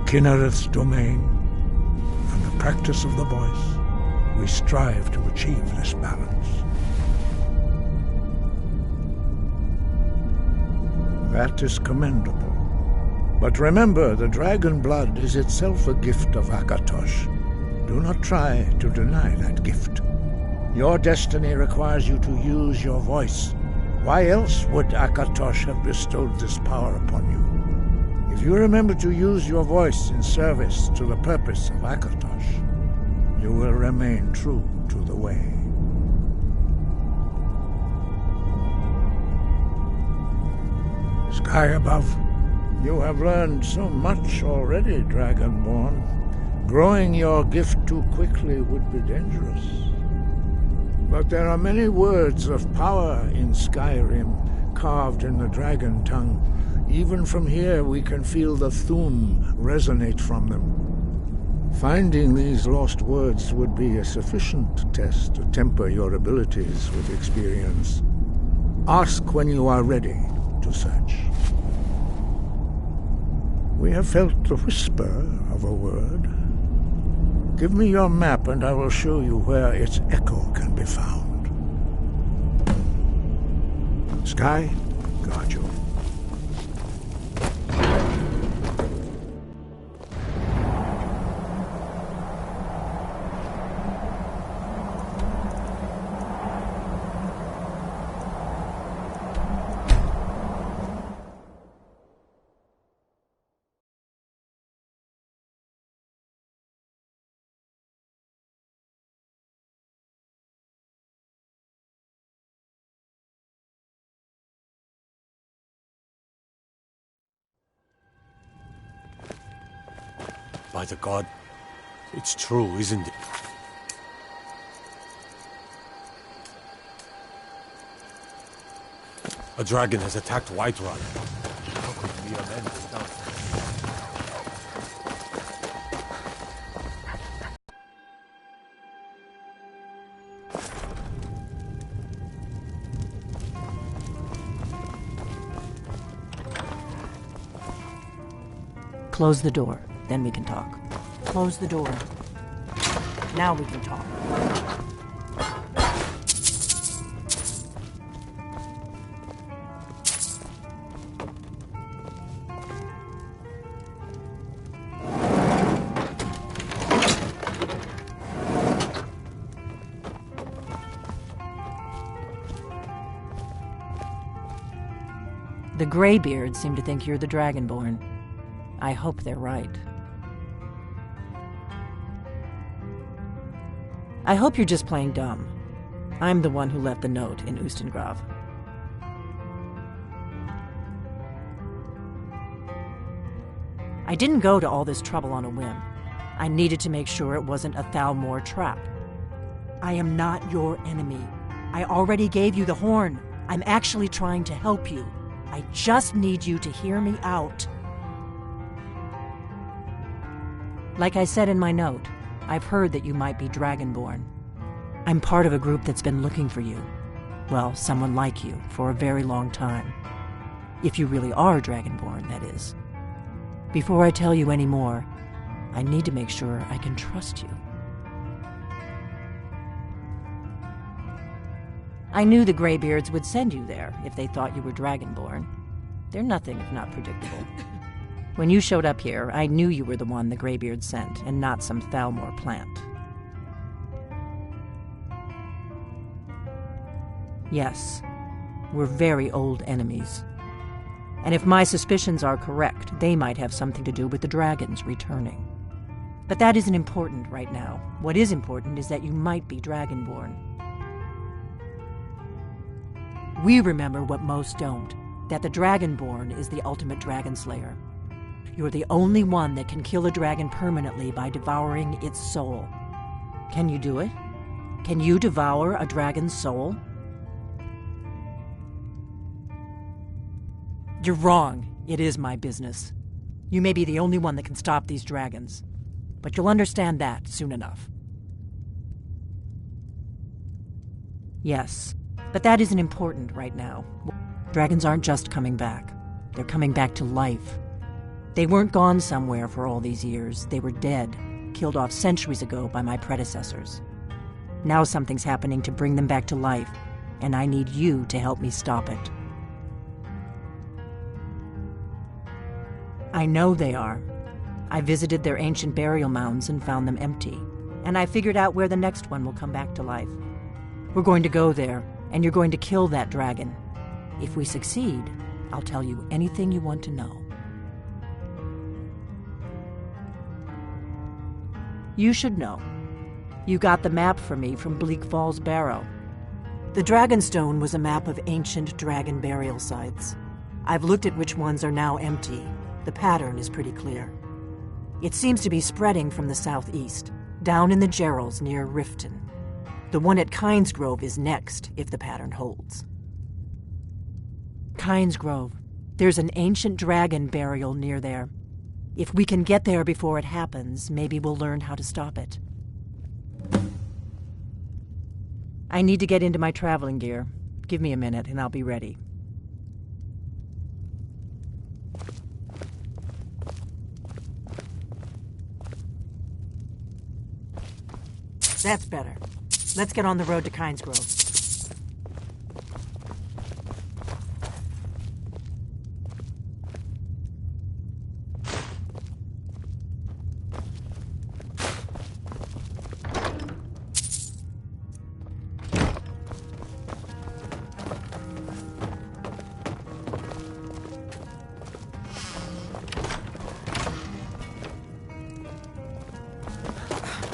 Speaker 3: Kinnereth's domain, and the practice of the voice, we strive to achieve this balance. That is commendable. But remember, the dragon blood is itself a gift of Akatosh. Do not try to deny that gift. Your destiny requires you to use your voice. Why else would Akatosh have bestowed this power upon you? If you remember to use your voice in service to the purpose of Akatosh, you will remain true to the way. Sky above, you have learned so much already, Dragonborn. Growing your gift too quickly would be dangerous. But there are many words of power in Skyrim, carved in the dragon tongue. Even from here we can feel the Thum resonate from them. Finding these lost words would be a sufficient test to temper your abilities with experience. Ask when you are ready to search. We have felt the whisper of a word. Give me your map and I will show you where its echo can be found. Sky, guard you.
Speaker 16: By the god, it's true, isn't it? A dragon has attacked Whiterun. How could we avenge his downfall?
Speaker 19: Close the door, then we can talk. Close the door. Now we can talk. The Greybeards seem to think you're the Dragonborn. I hope they're right. I hope you're just playing dumb. I'm the one who left the note in Ustengrav. I didn't go to all this trouble on a whim. I needed to make sure it wasn't a Thalmor trap. I am not your enemy. I already gave you the horn. I'm actually trying to help you. I just need you to hear me out. Like I said in my note, I've heard that you might be Dragonborn. I'm part of a group that's been looking for you. Well, someone like you, for a very long time. If you really are Dragonborn, that is. Before I tell you any more, I need to make sure I can trust you. I knew the Greybeards would send you there if they thought you were Dragonborn. They're nothing if not predictable. When you showed up here, I knew you were the one the Greybeards sent, and not some Thalmor plant. Yes, we're very old enemies. And if my suspicions are correct, they might have something to do with the dragons returning. But that isn't important right now. What is important is that you might be Dragonborn. We remember what most don't, that the Dragonborn is the ultimate dragon slayer. You're the only one that can kill a dragon permanently by devouring its soul. Can you do it? Can you devour a dragon's soul? You're wrong. It is my business. You may be the only one that can stop these dragons. But you'll understand that soon enough. Yes, but that isn't important right now. Dragons aren't just coming back. They're coming back to life. They weren't gone somewhere for all these years. They were dead, killed off centuries ago by my predecessors. Now something's happening to bring them back to life, and I need you to help me stop it. I know they are. I visited their ancient burial mounds and found them empty, and I figured out where the next one will come back to life. We're going to go there, and you're going to kill that dragon. If we succeed, I'll tell you anything you want to know. You should know. You got the map for me from Bleak Falls Barrow. The Dragonstone was a map of ancient dragon burial sites. I've looked at which ones are now empty. The pattern is pretty clear. It seems to be spreading from the southeast, down in the Gerals near Riften. The one at Kynesgrove is next, if the pattern holds. Kynesgrove. There's an ancient dragon burial near there. If we can get there before it happens, maybe we'll learn how to stop it. I need to get into my traveling gear. Give me a minute and I'll be ready. That's better. Let's get on the road to Kynesgrove.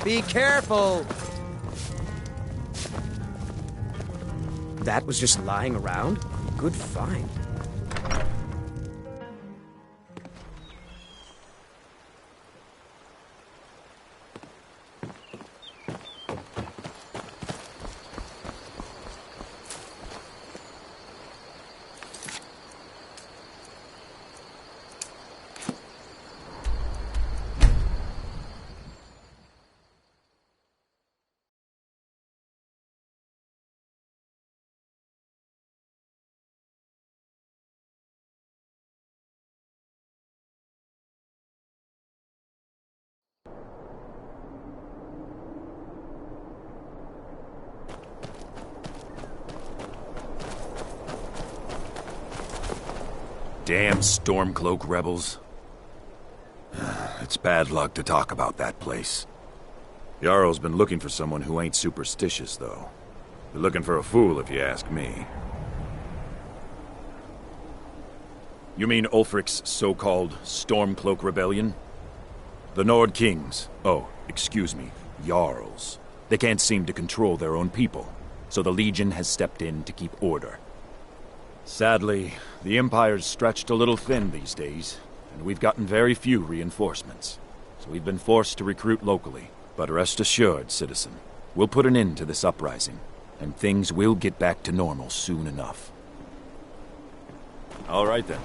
Speaker 17: Be careful! That was just lying around? Good find.
Speaker 13: Damn Stormcloak rebels. It's bad luck to talk about that place. Jarl's been looking for someone who ain't superstitious, though. They're looking for a fool, if you ask me. You mean Ulfric's so-called Stormcloak Rebellion? The Nord Kings, excuse me, Jarls. They can't seem to control their own people, so the Legion has stepped in to keep order. Sadly, the Empire's stretched a little thin these days, and we've gotten very few reinforcements. So we've been forced to recruit locally. But rest assured, citizen, we'll put an end to this uprising, and things will get back to normal soon enough. All right then.